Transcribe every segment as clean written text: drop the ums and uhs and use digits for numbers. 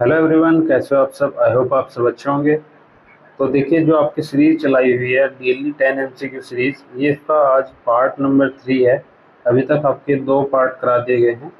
Hello everyone, कैसे हो आप सब। आई होप आप सब अच्छे होंगे। तो देखिए, जो आपकी सीरीज चलाई हुई है डेली 10 MCQ सीरीज, ये इसका आज पार्ट नंबर 3 है। अभी तक आपके 2 पार्ट करा दिए गए हैं,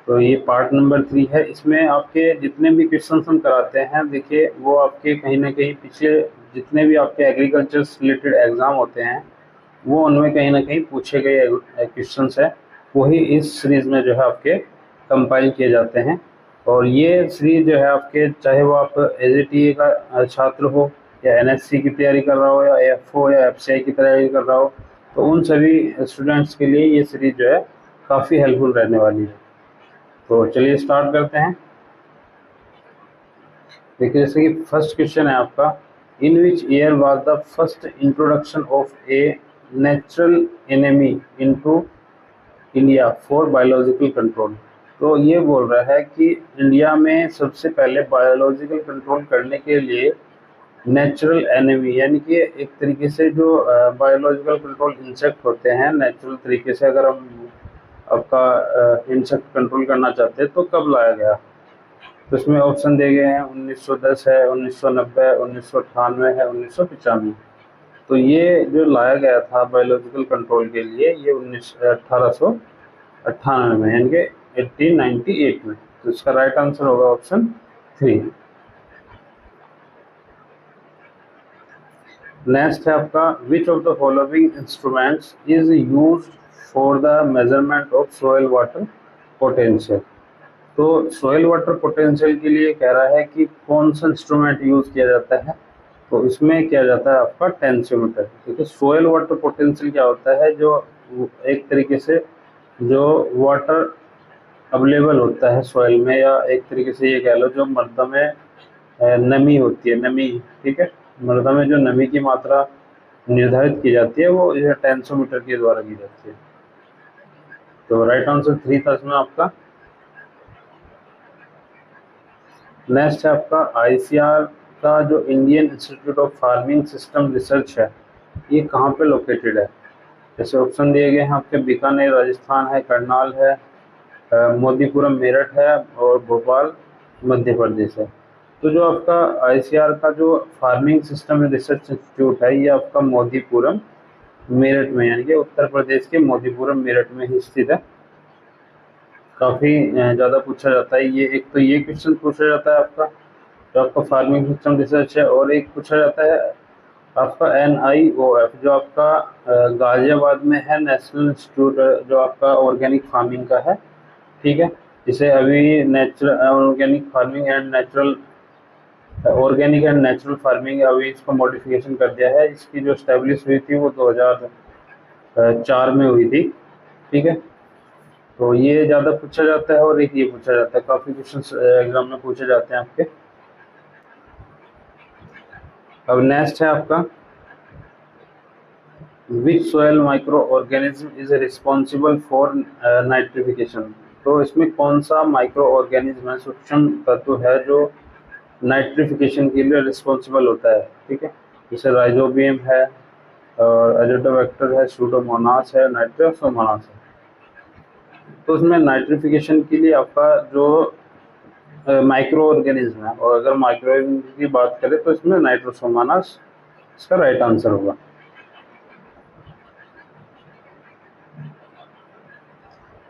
तो ये पार्ट नंबर 3 है। इसमें आपके जितने भी क्वेश्चन हम कराते हैं, देखिए वो आपके कहीं ना कहीं पिछले जितने भी आपके एग्रीकल्चर से रिलेटेड एग्जाम होते हैं, वो उनमें कहीं ना कहीं पूछे गए क्वेश्चन है, वही इस सीरीज में जो है आपके कंपाइल किए जाते हैं। और ये सीरीज जो है आपके, चाहे वो आप AJTA का छात्र हो, या NSC की तैयारी कर रहा हो, या FO या FCI की तैयारी कर रहा हो, तो उन सभी स्टूडेंट्स के लिए ये सीरीज जो है काफ़ी हेल्पफुल रहने वाली है। तो चलिए स्टार्ट करते हैं। देखिए, जैसे कि फर्स्ट क्वेश्चन है आपका, in which year was the first introduction of a natural enemy into India for biological control. तो ये बोल रहा है कि इंडिया में सबसे पहले बायोलॉजिकल कंट्रोल करने के लिए नेचुरल एनिमी, यानी कि एक तरीके से जो बायोलॉजिकल कंट्रोल इंसेक्ट होते हैं नेचुरल तरीके से, अगर हम आपका इंसेक्ट कंट्रोल करना चाहते हैं तो कब लाया गया। तो इसमें ऑप्शन दिए गए हैं 1910 है, 1990, 1998 है, 1995। तो ये जो लाया गया था बायोलॉजिकल कंट्रोल के लिए, ये 1898 में, यानी कि 1898 में। तो इसका राइट आंसर होगा ऑप्शन 3। नेक्स्ट है आपका, which of the following instruments is used for the measurement of soil water potential. तो सॉइल वाटर पोटेंशियल के लिए कह रहा है कि कौन सा इंस्ट्रूमेंट यूज किया जाता है। तो इसमें किया जाता है आपका टेंसियोमीटर। क्योंकि सॉइल वाटर पोटेंशियल क्या होता है, जो एक तरीके से जो वाटर अवेलेबल होता है सॉइल में, या एक तरीके से ये कह लो जो मृदा में नमी होती है, नमी, ठीक है, मृदा में जो नमी की मात्रा निर्धारित की जाती है, वो यह टेंसोमीटर के द्वारा की जाती है। तो राइट आंसर 3 था इसमें आपका। नेक्स्ट है आपका, ICR का जो Indian institute of farming system research है, ये कहाँ पे लोकेटेड है। जैसे ऑप्शन दिए गए हैं आपके, बीकानेर राजस्थान है, करनाल है, मोदीपुरम मेरठ है, और भोपाल मध्य प्रदेश है। तो जो आपका ICR का जो फार्मिंग सिस्टम रिसर्च इंस्टीट्यूट है, ये आपका मोदीपुरम मेरठ में, यानी कि उत्तर प्रदेश के मोदीपुरम मेरठ में ही स्थित है। काफ़ी ज़्यादा पूछा जाता है ये। एक तो ये क्वेश्चन पूछा जाता है आपका, जो आपका फार्मिंग सिस्टम रिसर्च है, और एक पूछा जाता है आपका NIOF, जो आपका गाजियाबाद में है, नेशनल इंस्टीट्यूट जो आपका ऑर्गेनिक फार्मिंग का है, ठीक है। जिसे अभी natural organic farming and natural organic and natural farming, अभी इसको मॉडिफिकेशन कर दिया है। इसकी जो स्टैब्लिश हुई थी वो 2004 में हुई थी, ठीक है। तो ये ज़्यादा पूछा जाता है, और एक ये पूछा जाता है, काफ़ी क्वेश्चन एग्जाम में पूछे जाते हैं आपके। अब नेक्स्ट है आपका, विच soil micro organism is responsible for nitrification. तो इसमें कौन सा माइक्रो ऑर्गेनिज्म है, सूक्ष्म तत्व है, जो नाइट्रिफिकेशन के लिए रिस्पॉन्सिबल होता है, ठीक है। जैसे राइजोबियम है, और एजोटोबैक्टर है, सूडोमोनास है, नाइट्रोसोमोनास है। तो उसमें नाइट्रिफिकेशन के लिए आपका जो माइक्रो ऑर्गेनिज्म है, और अगर माइक्रो ऑर्गेनिज्म की बात करें तो इसमें नाइट्रोसोमोनास इसका राइट आंसर होगा।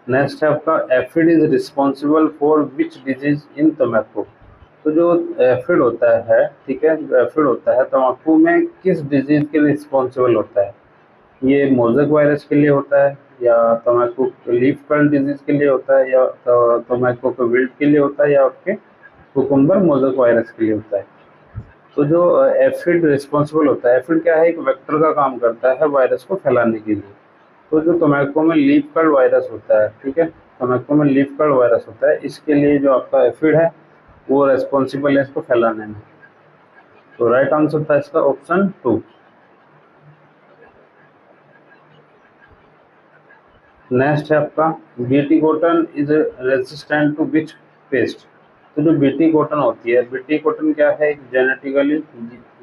नेक्स्ट है आपका, aphid is responsible for which disease in तम्बाकू। तो जो एफिड होता है, ठीक है, जो एफिड होता है तम्बाकू में, किस डिजीज के लिए रिस्पॉन्सिबल होता है। ये मोज़ेक वायरस के लिए होता है, या तम्बाकू लीफ कर्ल डिजीज के लिए होता है, या तम्बाकू के विल्ट के लिए होता है, या आपके कुकुम्बर मोज़ेक वायरस के लिए होता है। तो जो एफिड रिस्पॉन्सिबल होता है, एफिड क्या है, एक वेक्टर का काम करता है वायरस को फैलाने के लिए। तो जो टोमेटो में लीफ कर्ल वायरस होता है, ठीक है, टोमेटो में लीफ कर्ल वायरस होता है, इसके लिए जो आपका एफिड है वो रिस्पॉन्सिबल है इसको फैलाने में। तो राइट आंसर था इसका ऑप्शन 2। नेक्स्ट है आपका, BT cotton is resistant to which pest. तो जो बीटी कॉटन होती है, बीटी कॉटन क्या है, एक जेनेटिकली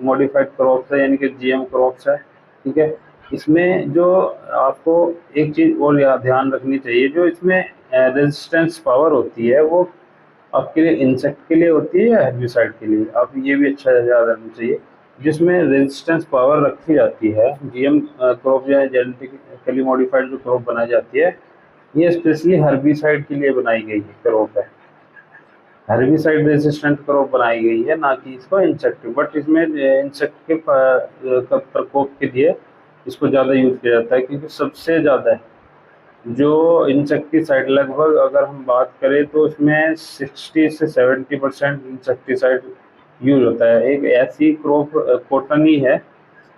मॉडिफाइड क्रॉप्स है, यानी कि GM क्रॉप्स है, ठीक है। इसमें जो आपको एक चीज़ और ध्यान रखनी चाहिए, जो इसमें रेजिस्टेंस पावर होती है, वो आपके लिए इंसेक्ट के लिए होती है या हेर्बिसाइड के लिए, आप ये भी अच्छा याद रखना चाहिए। जिसमें रेजिस्टेंस पावर रखी जाती है, जीएम क्रॉप या जेनेटिकली मॉडिफाइड जो क्रॉप बनाई जाती है, ये स्पेशली हर्बिसाइड के लिए बनाई गई है क्रॉप है। हर्बिसाइड रेजिस्टेंट क्रॉप बनाई गई है, ना कि इसको इंसेक्टिव। बट इसमें इंसेक्ट के प्रकोप के लिए इसको ज़्यादा यूज किया जाता है, क्योंकि सबसे ज़्यादा जो इंसेक्टिसाइड, लगभग अगर हम बात करें तो उसमें 60 से 70% इंसेक्टिसाइड यूज होता है। एक ऐसी क्रॉप कॉटन ही है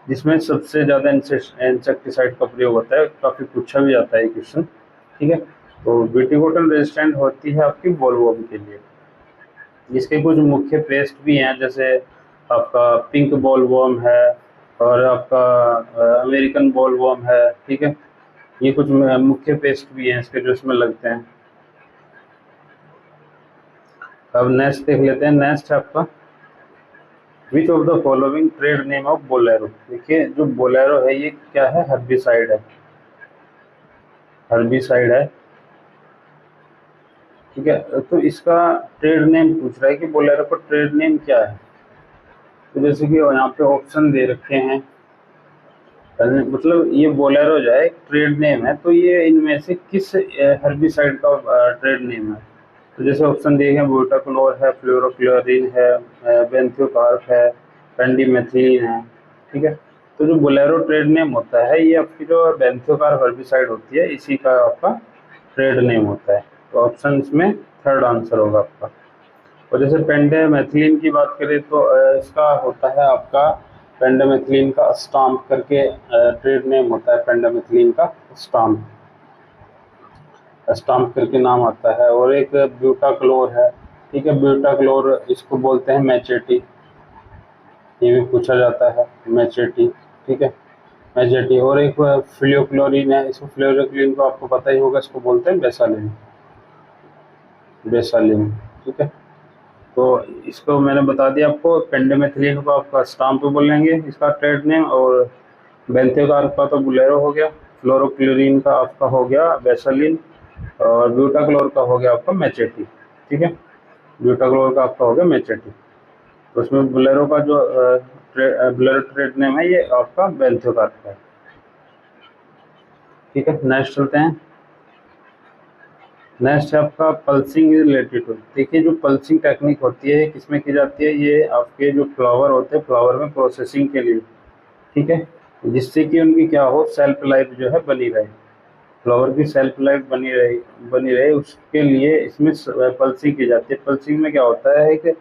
जिसमें सबसे ज़्यादा इंसेक्टिसाइड का प्रयोग होता है। काफ़ी पूछा भी जाता है क्वेश्चन, ठीक है। तो बीटी कॉटन रेजिस्टेंट होती है आपकी बोलवर्म के लिए। इसके कुछ मुख्य पेस्ट भी हैं, जैसे आपका पिंक बॉलवर्म है और आपका अमेरिकन बॉलवर्म है, ठीक है। ये कुछ मुख्य पेस्ट भी हैं इसके जो इसमें लगते हैं। अब नेक्स्ट देख लेते हैं। नेक्स्ट है आपका which of the following trade name of Bolero. देखिए जो बोलेरो है ये क्या है, हर्बिसाइड है, हर्बिसाइड है, ठीक है। तो इसका ट्रेड नेम पूछ रहा है कि बोलेरो का ट्रेड नेम क्या है। तो जैसे कि यहाँ पे ऑप्शन दे रखे हैं, मतलब ये बोलेरो जो है ट्रेड नेम है, तो ये इनमें से किस हर्बिसाइड का ट्रेड नेम है। तो जैसे ऑप्शन दिए हैं, ब्यूटाक्लोर है, फ्लोरोक्लोरिन है, बेंथोकार्प है, पेंडिमेथिलीन है, ठीक है। तो जो बोलेरो ट्रेड नेम होता है ये आपकी जो बेंथोकार्प हर्बिसाइड होती है इसी का आपका ट्रेड नेम होता है। तो ऑप्शन इसमें थर्ड आंसर होगा आपका। और जैसे पेंडेमेथिलीन की बात करें तो इसका होता है आपका पेंडेमेथिलीन का स्टाम्प करके ट्रेड नेम होता है, पेंडेमेथिलीन का स्टाम्प, स्टाम्प करके नाम आता है। और एक ब्यूटाक्लोर है, ठीक है, ब्यूटाक्लोर इसको बोलते हैं मैचेटी, ये भी पूछा जाता है, मैचेटी, ठीक है, मैचेटी। और एक फ्लोरोक्लोरिन है, इसको फ्लोरोक्लोरिन को आपको पता ही होगा, इसको बोलते हैं बेसालिन, बेसालिन, ठीक है। तो इसको मैंने बता दिया आपको। पेंडेमेथिलीन को आपका स्टाम्प बोलेंगे इसका ट्रेड नेम, और बेंथोकार्प का तो बुलेरो हो गया, फ्लोरोक्लोरिन का आपका हो गया बेसालिन, और ब्यूटाक्लोर का हो गया आपका मैचेटी, ठीक है। ब्यूटाक्लोर का आपका हो गया मैचेटी। तो उसमें बुलेरो का जो बुलेरो ट्रेड नेम है ये आपका बेंथोकार्प का है, ठीक है। नेक्स्ट चलते हैं। नेक्स्ट है आपका पल्सिंग इज लेटिट्यूड। देखिए जो पल्सिंग टेक्निक होती है किसमें की जाती है, ये आपके जो फ्लावर होते हैं फ्लावर में प्रोसेसिंग के लिए, ठीक है, जिससे कि उनकी क्या हो, सेल्फ लाइफ जो है बनी रहे, फ्लावर की सेल्फ लाइफ बनी रहे उसके लिए इसमें पल्सिंग की जाती है। पल्सिंग में क्या होता है कि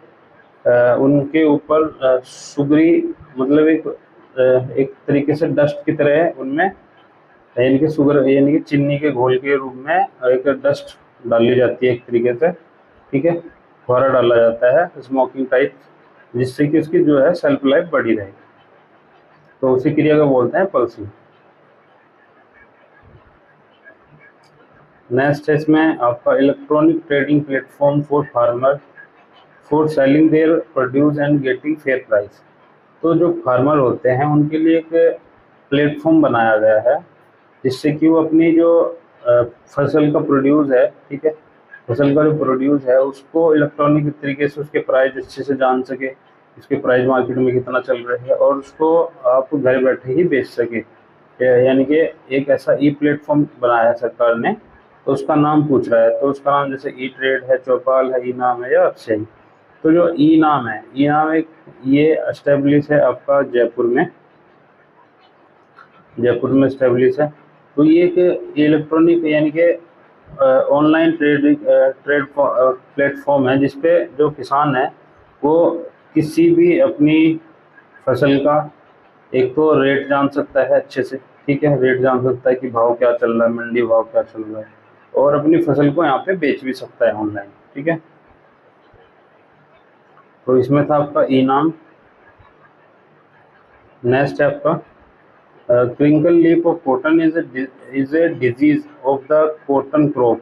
उनके ऊपर सुगरी, मतलब एक तरीके से डस्ट की तरह है उनमें, यानी कि शुगर यानी कि चीनी के घोल के रूप में एक डस्ट डाली जाती है एक तरीके से, ठीक है, फुहारा डाला जाता है स्मोकिंग टाइप, जिससे कि उसकी जो है सेल्फ लाइफ बढ़ी रहे। तो उसी क्रिया को बोलते हैं पल्सिंग। नेक्स्ट है इसमें आपका electronic trading platform for farmer for selling their produce and getting fair price. तो जो फार्मर होते हैं उनके लिए एक प्लेटफॉर्म बनाया गया है, जिससे कि वो अपनी जो फसल का प्रोड्यूस है, ठीक है, फसल का जो प्रोड्यूस है उसको इलेक्ट्रॉनिक तरीके से उसके प्राइस अच्छे से जान सके, उसके प्राइस मार्केट में कितना चल रहा है, और उसको आप घर बैठे ही बेच सके। यानी कि एक ऐसा ई प्लेटफॉर्म बनाया है सरकार ने, तो उसका नाम पूछ रहा है। तो उसका नाम जैसे ई ट्रेड है, चौपाल है, ई नाम है या अक्षय। तो जो ई नाम है, ई नाम एक ये एस्टेब्लिश है आपका जयपुर में, जयपुर में स्टेब्लिश है। तो ये एक इलेक्ट्रॉनिक यानी कि ऑनलाइन ट्रेड प्लेटफॉर्म है, जिसपे जो किसान है वो किसी भी अपनी फसल का एक तो रेट जान सकता है अच्छे से, ठीक है, रेट जान सकता है कि भाव क्या चल रहा है, मंडी भाव क्या चल रहा है, और अपनी फसल को यहाँ पे बेच भी सकता है ऑनलाइन, ठीक है। तो इसमें था आपका ई नाम। नेक्स्ट है आपका crinkle leaf of cotton is a disease of the cotton crop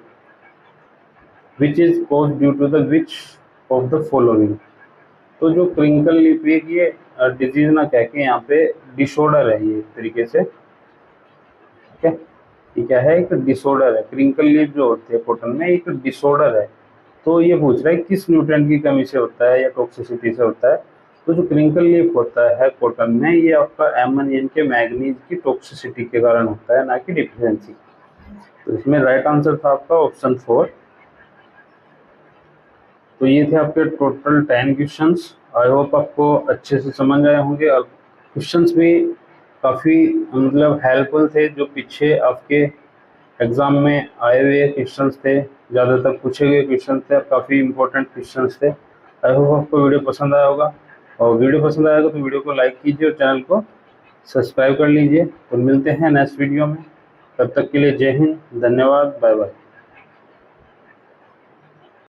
which is caused due to the which of the following। तो जो क्रिंकल लीफ ये डिजीज ना कह के यहाँ पे डिसऑर्डर है, ये एक तरीके से, ठीक है, ये क्या है, एक डिसऑर्डर है। क्रिंकल लीफ जो होती है कॉटन में एक डिसऑर्डर है, तो ये पूछ रहा है किस न्यूट्रिएंट की कमी से होता है या टॉक्सिसिटी से होता है। तो जो क्रिंकल लीफ होता है कॉटन में, ये आपका एमोनियम के मैग्नीज की टॉक्सिसिटी के कारण होता है, ना कि डिफिशियंसी। तो इसमें राइट आंसर था आपका ऑप्शन 4। तो ये थे आपके टोटल 10 क्वेश्चंस। आई होप आपको अच्छे से समझ आए होंगे और क्वेश्चंस भी काफ़ी मतलब हेल्पफुल थे। जो पीछे आपके एग्ज़ाम में आए हुए क्वेश्चंस थे, ज़्यादातर पूछे गए क्वेश्चन थे, काफ़ी इंपॉर्टेंट क्वेश्चंस थे। आई होप आपको वीडियो पसंद आया होगा, और वीडियो पसंद आएगा तो वीडियो को लाइक कीजिए और चैनल को सब्सक्राइब कर लीजिए। तो मिलते हैं नेक्स्ट वीडियो में, तब तक के लिए जय हिंद, धन्यवाद, बाय बाय।